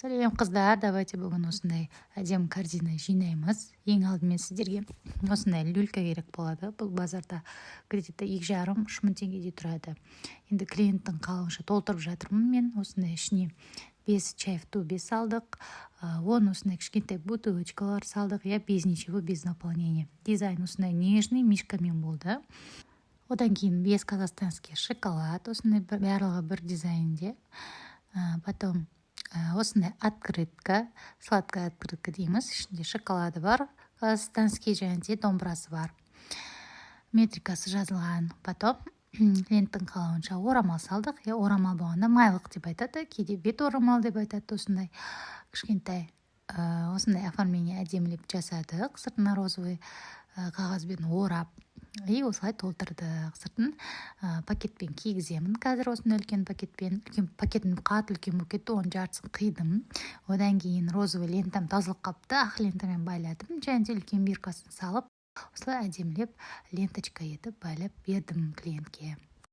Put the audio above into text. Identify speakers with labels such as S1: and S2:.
S1: Сәлем қыздар, давайте бүгін осындай әдемі корзина жинаймыз. Ең алдымен сіздерге осындай люлька керек болады. Бұл базарда где-то 2,5-3 мың теңгеде тұрады. Енді клиенттің қалауынша толтырып жатырмын мен. Осындай ішіне 5 чай в тубе салдық, 10 осындай кішкентай бутылочкалар салдық, без ничего, без наполнения. Дизайн осындай нежный, мишкамен болды. Одан кейін 5 казахстанский шоколад, осындай барлығы бір дизайнде. Потом осындай открытка, сладкая открытка дейміз. Ішінде шоколады бар, казахстанский және де домбырасы бар. Метрикасы жазылған. Потом клиенттің қалауынша орамал салдық. Орамал болғанда майлық деп айтады, кейде бет орамал деп айтады. Осындай кішкентай осындай оформление әдемілеп жасадық. Сыртына розовый қағазбен орап. Осылай толтырдық. Сыртын пакетпен кигіземін. Қазір осындай үлкен пакетпен, пакетім қатты үлкен болып кетті, оның жартысын қидым. Одан кейін розовый лентам тазылып қапты, ақ лентамен байладым. Және де үлкен биркасын салып, осылай әдемілеп ленточка етіп байлап бердім клиентке.